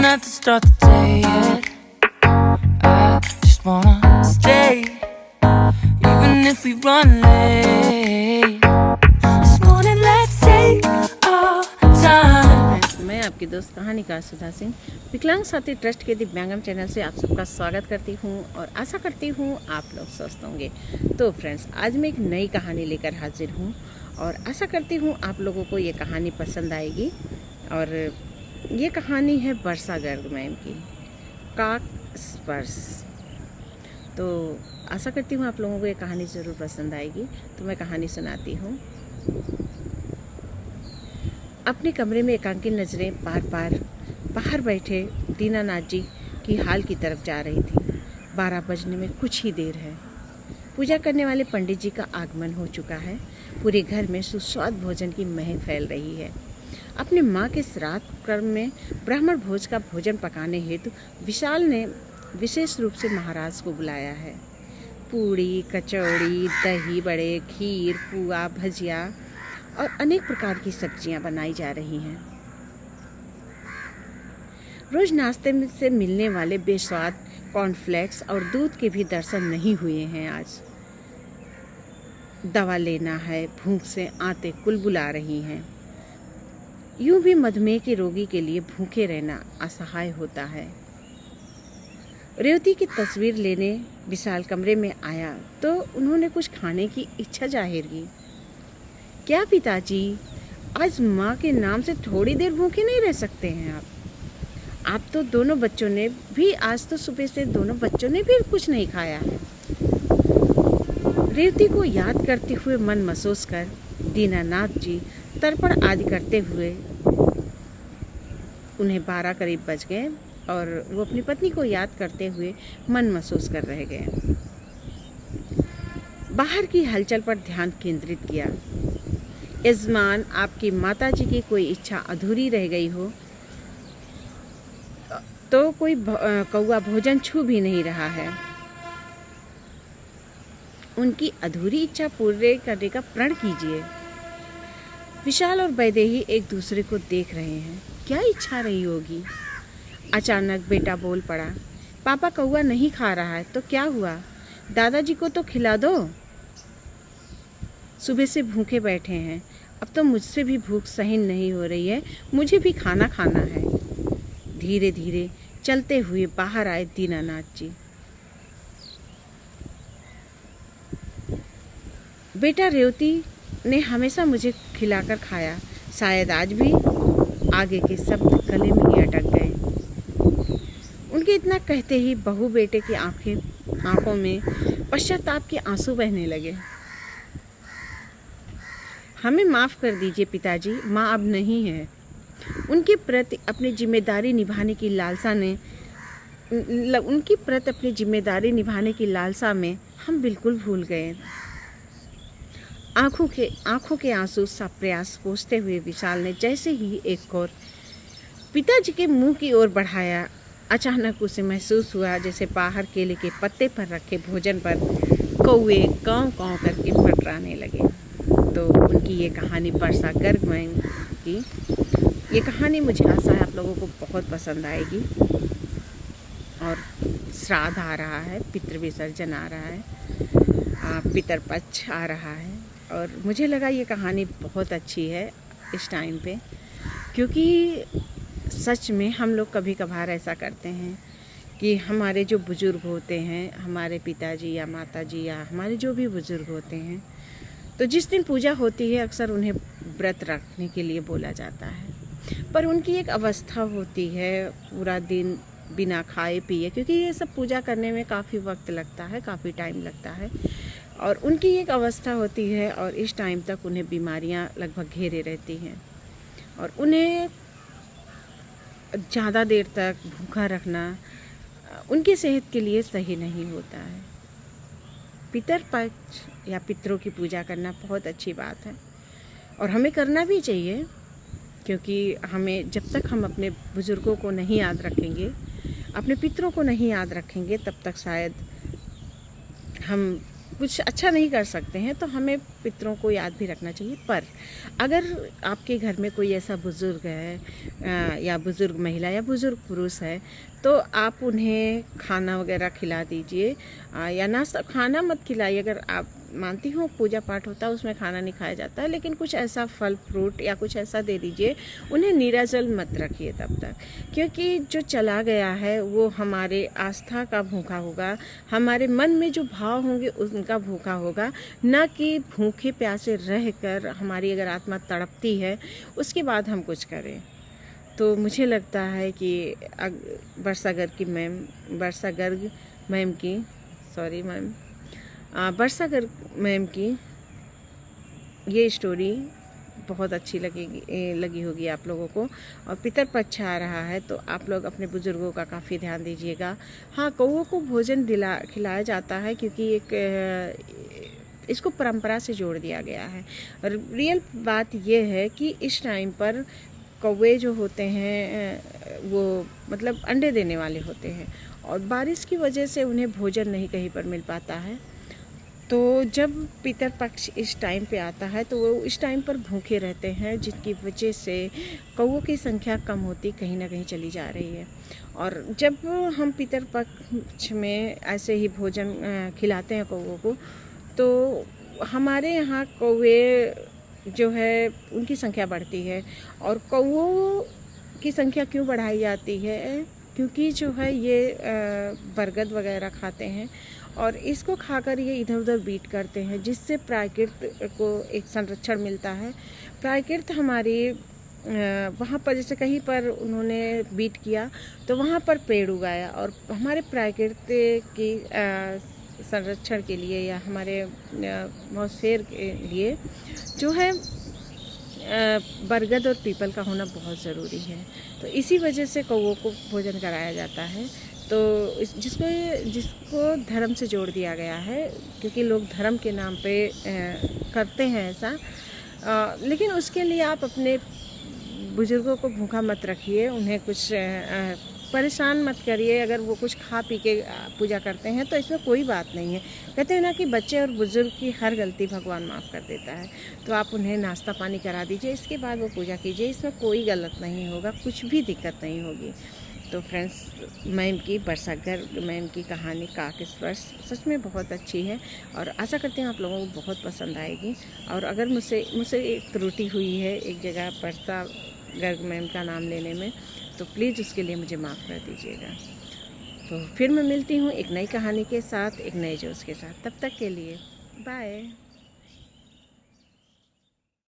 don't have to start the day yet. I just wanna stay, even if we run late. This morning let's take our time. मैं आपकी दोस्त कहानीकार सुधा सिंह विकलांग साथी trust के दिव्यांगम channel से आप सबका स्वागत करती हूँ और आशा करती हूँ आप लोग स्वस्थ होंगे। तो फ्रेंड्स, आज मैं एक नई कहानी लेकर हाजिर हूँ और आशा करती हूँ आप लोगों को ये कहानी पसंद आएगी। और ये कहानी है वर्षा गर्ग मैम की, काक स्पर्श। तो आशा करती हूँ आप लोगों को ये कहानी ज़रूर पसंद आएगी। तो मैं कहानी सुनाती हूँ। अपने कमरे में एकांकी नज़रें बार बार बाहर बैठे दीनानाथ जी की हाल की तरफ जा रही थी। 12 बजने में कुछ ही देर है। पूजा करने वाले पंडित जी का आगमन हो चुका है। पूरे घर में सुस्वाद भोजन की महक फैल रही है। अपने माँ के श्राद्ध कर्म में ब्राह्मण भोज का भोजन पकाने हेतु विशाल ने विशेष रूप से महाराज को बुलाया है। पूड़ी, कचौड़ी, दही बड़े, खीर, पुआ, भजिया और अनेक प्रकार की सब्जियां बनाई जा रही हैं। रोज नाश्ते में से मिलने वाले बेस्वाद कॉर्नफ्लेक्स और दूध के भी दर्शन नहीं हुए हैं। आज दवा लेना है, भूख से आंतें कुलबुला रही हैं। यूं भी मधुमेह के रोगी के लिए भूखे रहना असहाय होता है। रेवती की तस्वीर लेने विशाल कमरे में आया तो उन्होंने कुछ खाने की इच्छा जाहिर की। क्या पिताजी, आज माँ के नाम से थोड़ी देर भूखे नहीं रह सकते हैं आप तो दोनों बच्चों ने भी, आज तो सुबह से दोनों बच्चों ने भी कुछ नहीं खाया है। रेवती को याद करते हुए मन महसूस कर दीनानाथ जी तर्पण आदि करते हुए, उन्हें 12 करीब बज गए और वो अपनी पत्नी को याद करते हुए मन महसूस कर रह गए। बाहर की हलचल पर ध्यान केंद्रित किया। यजमान, आपकी माताजी की कोई इच्छा अधूरी रह गई हो तो कोई कौवा भोजन छू भी नहीं रहा है। उनकी अधूरी इच्छा पूरे करने का प्रण कीजिए। विशाल और वैदेही एक दूसरे को देख रहे हैं। क्या इच्छा रही होगी? अचानक बेटा बोल पड़ा, पापा कौवा नहीं खा रहा है तो क्या हुआ? दादाजी को तो खिला दो। सुबह से भूखे बैठे हैं, अब तो मुझसे भी भूख सहन नहीं हो रही है, मुझे भी खाना खाना है। धीरे धीरे चलते हुए बाहर आए दीनानाथ जी। बेटा, रेवती ने हमेशा मुझे खिलाकर खाया, शायद आज भी। आगे के शब्द गले में ही अटक गए। उनके इतना कहते ही बहू बेटे की आंखों में पश्चाताप के आंसू बहने लगे। हमें माफ़ कर दीजिए पिताजी, माँ अब नहीं है। उनके प्रति अपनी जिम्मेदारी निभाने की लालसा में हम बिल्कुल भूल गए। आंखों के आंसू सा प्रयास पोंछते हुए विशाल ने जैसे ही एक और पिताजी के मुंह की ओर बढ़ाया, अचानक उसे महसूस हुआ जैसे बाहर केले के पत्ते पर रखे भोजन पर कौवे काँव काँव करके मंडराने लगे। तो उनकी ये कहानी वर्षा गर्ग मैम की, ये कहानी मुझे आशा है आप लोगों को बहुत पसंद आएगी। और श्राद्ध आ रहा है, पितृ विसर्जन आ रहा है, पितरपक्ष आ रहा है और मुझे लगा ये कहानी बहुत अच्छी है इस टाइम पे, क्योंकि सच में हम लोग कभी कभार ऐसा करते हैं कि हमारे जो बुज़ुर्ग होते हैं, हमारे पिताजी या माताजी या हमारे जो भी बुज़ुर्ग होते हैं, तो जिस दिन पूजा होती है अक्सर उन्हें व्रत रखने के लिए बोला जाता है। पर उनकी एक अवस्था होती है, पूरा दिन बिना खाए पिए, क्योंकि ये सब पूजा करने में काफ़ी वक्त लगता है, काफ़ी टाइम लगता है और उनकी एक अवस्था होती है और इस टाइम तक उन्हें बीमारियां लगभग घेरे रहती हैं और उन्हें ज़्यादा देर तक भूखा रखना उनकी सेहत के लिए सही नहीं होता है। पितरपक्ष या पितरों की पूजा करना बहुत अच्छी बात है और हमें करना भी चाहिए, क्योंकि हमें जब तक हम अपने बुज़ुर्गों को नहीं याद रखेंगे, अपने पितरों को नहीं याद रखेंगे, तब तक शायद हम कुछ अच्छा नहीं कर सकते हैं तो हमें पितरों को याद भी रखना चाहिए। पर अगर आपके घर में कोई ऐसा बुज़ुर्ग है या बुज़ुर्ग महिला या बुज़ुर्ग पुरुष है तो आप उन्हें खाना वगैरह खिला दीजिए या नाश्ता, खाना मत खिलाइए। अगर आप मानती हो पूजा पाठ होता है उसमें खाना नहीं खाया जाता है, लेकिन कुछ ऐसा फल फ्रूट या कुछ ऐसा दे दीजिए। उन्हें नीराजल मत रखिए तब तक, क्योंकि जो चला गया है वो हमारे आस्था का भूखा होगा, हमारे मन में जो भाव होंगे उनका भूखा होगा, ना कि भूखे प्यासे रह कर हमारी अगर आत्मा तड़पती है उसके बाद हम कुछ करें। तो मुझे लगता है कि वर्षा गर्ग मैम की ये स्टोरी बहुत अच्छी लगी होगी आप लोगों को। और पितर पक्ष आ रहा है तो आप लोग अपने बुज़ुर्गों का काफ़ी ध्यान दीजिएगा। हाँ, कौवों को भोजन खिलाया जाता है क्योंकि इसको परंपरा से जोड़ दिया गया है। और रियल बात ये है कि इस टाइम पर कौवे जो होते हैं वो मतलब अंडे देने वाले होते हैं और बारिश की वजह से उन्हें भोजन नहीं कहीं पर मिल पाता है। तो जब पितर पक्ष इस टाइम पे आता है तो वो इस टाइम पर भूखे रहते हैं, जिसकी वजह से कौवों की संख्या कम होती कहीं ना कहीं चली जा रही है। और जब हम पितर पक्ष में ऐसे ही भोजन खिलाते हैं कौवों को तो हमारे यहाँ कौवे जो है उनकी संख्या बढ़ती है। और कौवों की संख्या क्यों बढ़ाई जाती है? क्योंकि जो है ये बरगद वगैरह खाते हैं और इसको खाकर ये इधर उधर बीट करते हैं, जिससे प्राकृत को एक संरक्षण मिलता है। प्राकृत हमारी वहाँ पर जैसे कहीं पर उन्होंने बीट किया तो वहाँ पर पेड़ उगाया और हमारे प्राकृत की संरक्षण के लिए या हमारे एटमॉस्फेयर के लिए जो है बरगद और पीपल का होना बहुत ज़रूरी है। तो इसी वजह से कौवों को भोजन कराया जाता है। तो जिसको धर्म से जोड़ दिया गया है, क्योंकि लोग धर्म के नाम पे करते हैं ऐसा। लेकिन उसके लिए आप अपने बुज़ुर्गों को भूखा मत रखिए, उन्हें कुछ परेशान मत करिए। अगर वो कुछ खा पी के पूजा करते हैं तो इसमें कोई बात नहीं है। कहते हैं ना कि बच्चे और बुज़ुर्ग की हर गलती भगवान माफ़ कर देता है। तो आप उन्हें नाश्ता पानी करा दीजिए, इसके बाद वो पूजा कीजिए, इसमें कोई गलत नहीं होगा, कुछ भी दिक्कत नहीं होगी। तो फ्रेंड्स, मैम की वर्षा गर्ग मैम की कहानी काकस्पर्श सच में बहुत अच्छी है और आशा करती हूँ आप लोगों को बहुत पसंद आएगी। और अगर मुझसे एक त्रुटि हुई है एक जगह वर्षा गर्ग मैम का नाम लेने में, तो प्लीज़ उसके लिए मुझे माफ़ कर दीजिएगा। तो फिर मैं मिलती हूँ एक नई कहानी के साथ, एक नए जोश के साथ। तब तक के लिए बाय।